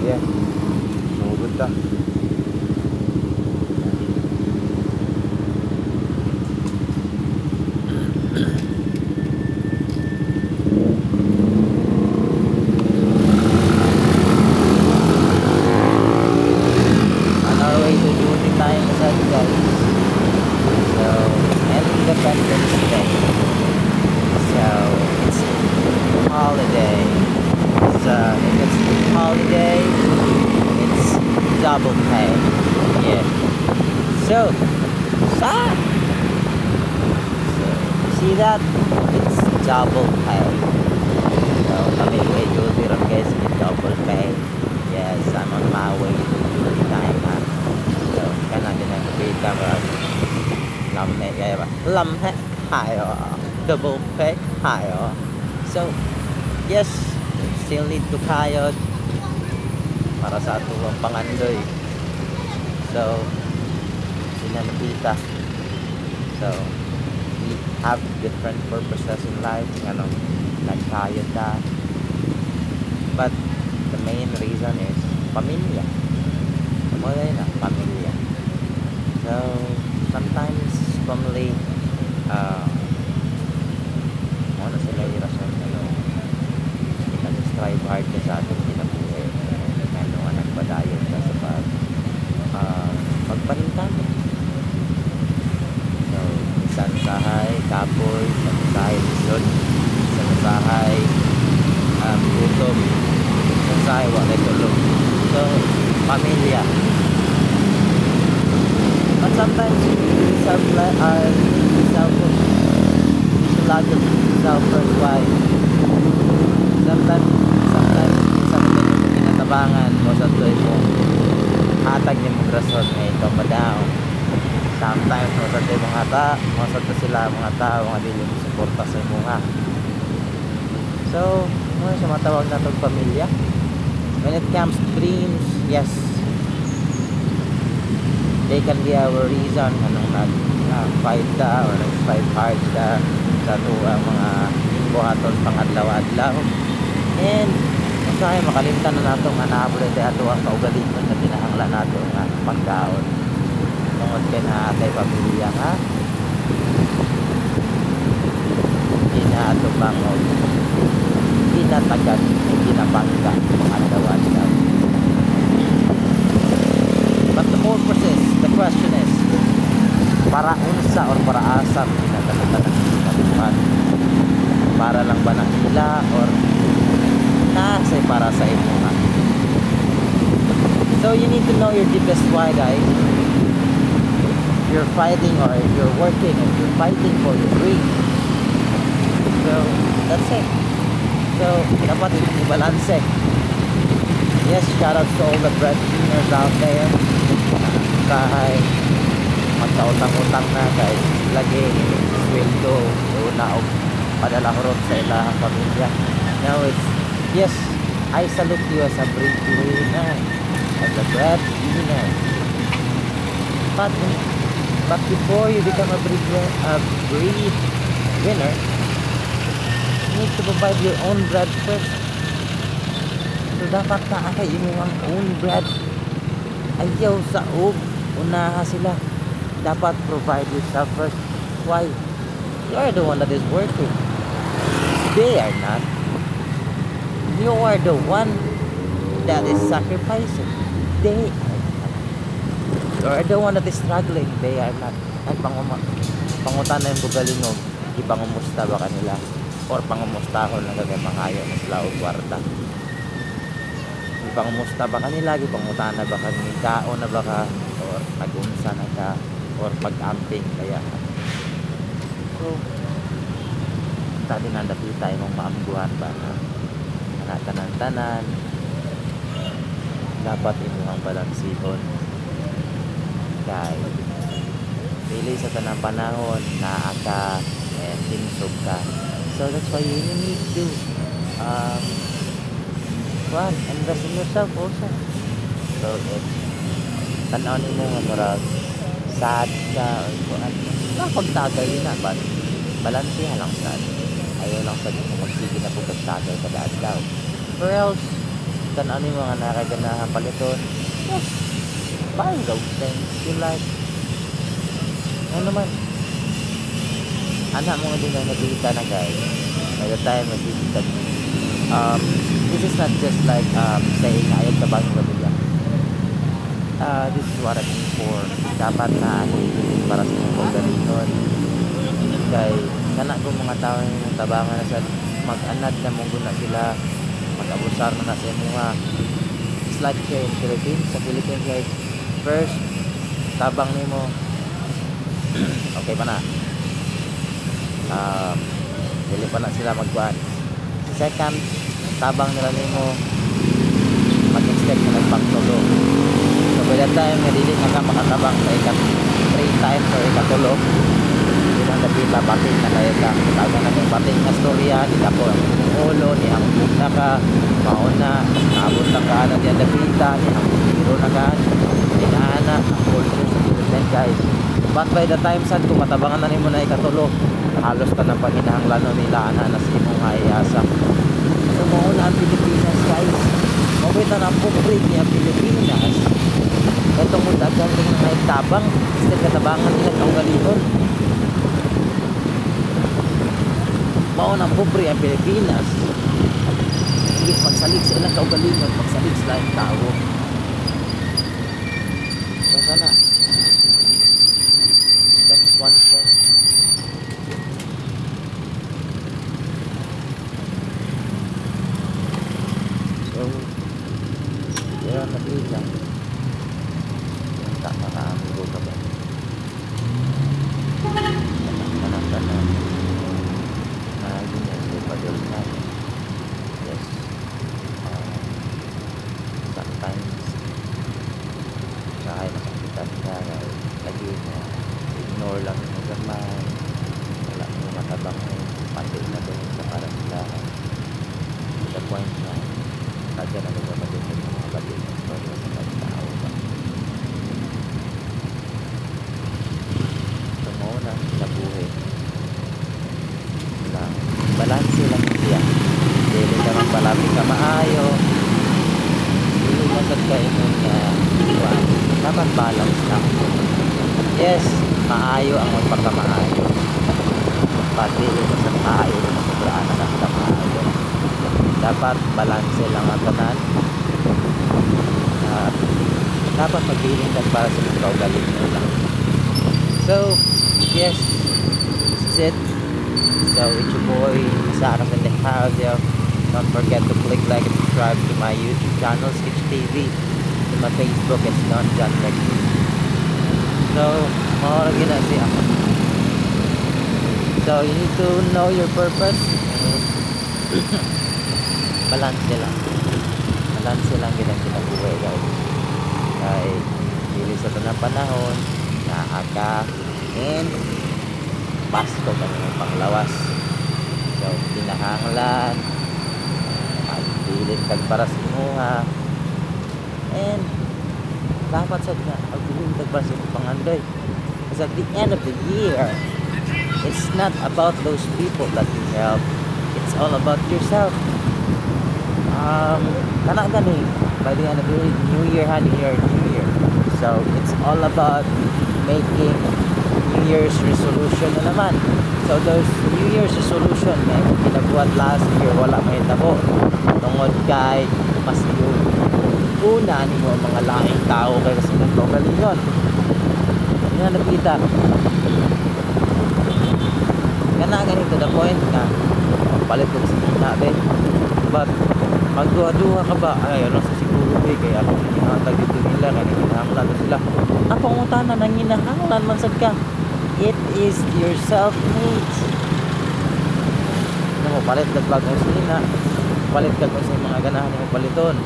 yeah, sugod ta. On our way to duty time aside, guys. So, Independence Day. So, it's holiday. So, if it's holiday, it's double pay. Yeah. So, sad. So, see that? It's double pay. So, kami kay duty ron guys, with double pay. Yes, I'm on my way to duty time ha. So, kana din ang kita ba? Lamhe kaya ba? Lamhe kayo. Double pay kayo. So, yes, still need to kayod para sa atong pangandoy. So, sinanapita. So, we have different purposes in life. Ano, nagkayod ta. But, the main reason is pamilya. Wala na, pamilya. So, sometimes family, ano sila yung rason, ano, strive hard ka sa ating kinabuhi. Ano nga nagpadayon ka sa pagpanintan. So, isang sahay, kapoy, isang sahay, lisod, isang sahay, gutom, isang sahay, walay tulog. So, pamilya. But sometimes, selfish. Lagi selfish why? Sometimes sa pinatabangan mo sa tuloy mo hatag niya mong rason nga ikaw madaw. Sometimes mo sa tuloy mong hata mo sa tuloy sila mga tao nga dili mo suporta sa imo nga. So mo siya matawag na itong pamilya. When it comes to dreams, yes, they can be our reason anong nag-fight da or nag-fight hard da sa mga buhaton pangadlaw-adlaw. And masaya makalimtan na nato nga naabot ito ato ang kaugalingon na kinahanglan nato nga pagkaon tungod kay na atay pamilya nga ato bangod tinatagan tinapangga pangadlaw-adlaw. But the more process, the question is para unsa or para asa pinagkakatagan para lang ba ng ila or nasa para sa imo nga. So you need to know your deepest why, guys. If you're fighting or if you're working, if you're fighting for your dream, so that's it. So dapat i-balance. Yes, shout out to all the breadwinners out there. Kahay magkautang-utang na guys, lagi sweldo una og padala horot sa ilang pamilya. Now it's, yes, I salute you as a breadwinner, as a breadwinner. But before you become a breadwinner, you need to provide your own bread first. So dapat na kay imong own bread. Ayaw sa unaha sila. Dapat provide yourself first. Why? You are the one that is working. They are not. You are the one that is sacrificing. They are not. You are the one that is struggling. They are not. At pangutan na yung bugalingog, ipangumusta ba kanila? Or pangumustahon na kagay mangayo na sila o kwarta? Ipangumusta ba kanila? Ipangutan na ba kanila? Kaon na ba ka? Or nag-unsa na ka? Or pag-amping kaya? So, tadi nanda kita yung maamguhan ba na tanan-tanan dapat inyong balansihon kay pili sa tanang panahon na aka and tinsog ka. So that's why you need to invest in yourself also. So tanawin mo nga marag sad ka or kuan napagtagay na ba balansihan lang sad. Ayaw lang sa kung magsige na pagkagtagay kada adlaw. Or else tan-aw ni mga nakaganahan paliton, yes, buy those things you like. Ano naman, anak mo nga din na nakikita na guys, by the time nakikita this is not just like saying ayaw tabang yung pamilya. This is what I mean for dapat na para sa mga kaugalingon kay kana kung mga tao yung tabangan na sa mag-anad na mong guna sila mag-abusar na sa mga. It's like here in Philippines, sa Philippines guys, first tabang nimo okay pa na, dili pa na sila magkuhan. Second, tabang nila nimo mag-expect na nagpagtulo. So by that time nga dili na ka makatabang sa ikat 3 times or ikatulo, hindi na napita bating na kayo ka tago na yung bating na storya di ako ang ulo ni ang na ka mauna abot na ka na diyan napita ni ang hero na ka inaana ang culture sa Philippines guys. But by the time sad kung matabangan na nimo na ikatulo, halos ka ng paghinahanglan nila ana sa imong iasa. So mauna ang Pilipinas guys, mabita na po break niya Pilipinas. Ito mo dagang ng mga tabang instead katabangan nila kaugalingon. Mauna po break ang Pilipinas. Hindi magsalig sa ilang kaugalingon, magsalig sila ang tao. So sana that's one thing. So kaya nakita yung tama na amigo ka ba kanan-kanan na yun yan yung padil na yes sometimes kahit nakakitan ka lagi na ignore lang yung gamay, wala yung matabang pati na doon sa para sila to the point na nadya na nagmamadin yung mga batin ng story sa mga tao ba. So muna nabuhi lang balanse lang siya, dili ka man palapit ka maayo, dili masad ka inon na dapat balance lang. Yes, maayo ang magpakamaayo, pati ito sa maayo na sobraan na nakita maayo. Dapat balanse lang ang tanan. Dapat magpiling ka para sa mga kaugalingon lang. So yes, this is it. So it's your boy Sarah in the house. Don't forget to click like and subscribe to my YouTube channel Sketch TV, to my Facebook it's Don John Rex. So more gina siya. So you need to know your purpose. Balance lang ginang kinabuhi guys. Kay dili sa tanang panahon naaka and Pasko kami ng panglawas. So kinahanglan magpilit kag para sa imuha and dapat sad nga agulong kag para sa imong pangandoy. Because at the end of the year, it's not about those people that you help, it's all about yourself. Kana gani by the end of the new year, New Year. So it's all about making New Year's resolution na naman. So those New Year's resolution na pinabuhat last year wala mahitabo tungod kay mas una ni mo mga laing tao kay sa kaugalingon. Yan nakita kana ganito the point nga palit ko sa nabe. But magduha-duha ka ba? Ay, ano sa siguro kaya ako hinatag dito nila kaya hinahanglan sila. Ang pangutana nang hinahanglan man sad ka. It is your self-needs. Ano mo, palit nag-vlog mo sila. Palit ka kung sa mga ganahan mo paliton.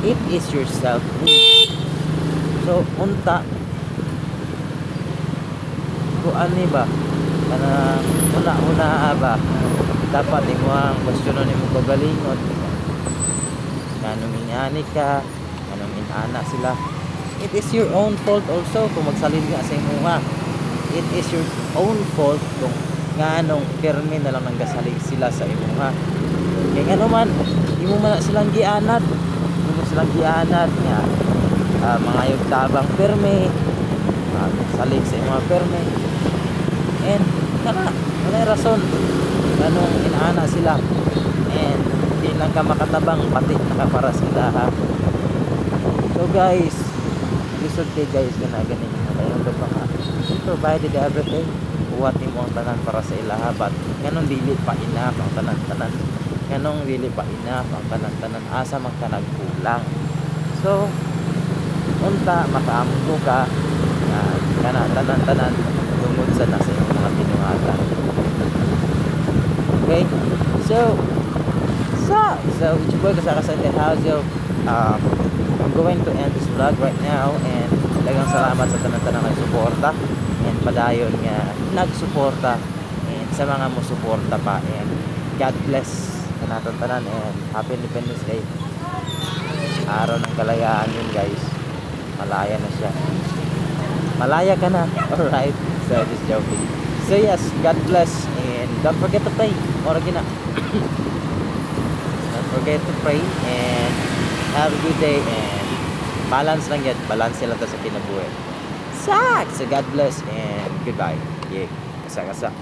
It is your self-needs. So, unta kung ano ba? Kana una ba? Dapat mo ang kwestiyonon ni mo kagalingon. Anong ingani ka, anong inana sila. It is your own fault also kung magsalin ka sa imuha. It is your own fault kung nganong pirmi na lang nanggasalig sila sa imuha. Kaya nga naman, imo man silang gianad. mo silang gianan nga mga yung tabang perme, salig sa mga perme, and wala rason ganong inaana sila, and hindi lang ka makatabang pati nakapara sila ha. So guys, lisod kay guys na ganin kayong lubang ha, provided everything buhat mo ang tanan para sa ilaha, but ganong dili pa enough ang tanan-tanan, ganong dili pa enough ang tanan-tanan, asa man ka nagkulang. So unta makaamgo ka nga kana tanan-tanan tungod sa nasa iyong mga pinuhatan. Okay, so it's your boy Kasakasan the house, yo. I'm going to end this vlog right now, and talagang salamat sa tanan-tanan nagsuporta and padayon nga nagsuporta, and sa mga musuporta pa, and God bless sa naton tanan, and Happy Independence Day, araw ng kalayaan yun guys. Malaya na siya, malaya ka na. Alright, so just joking. So yes, God bless, and don't forget to pray. Don't forget to pray, and have a good day, and balance lang yan, balance lang to sa kinabuhi. So God bless and goodbye. Yeah, kasa-kasa.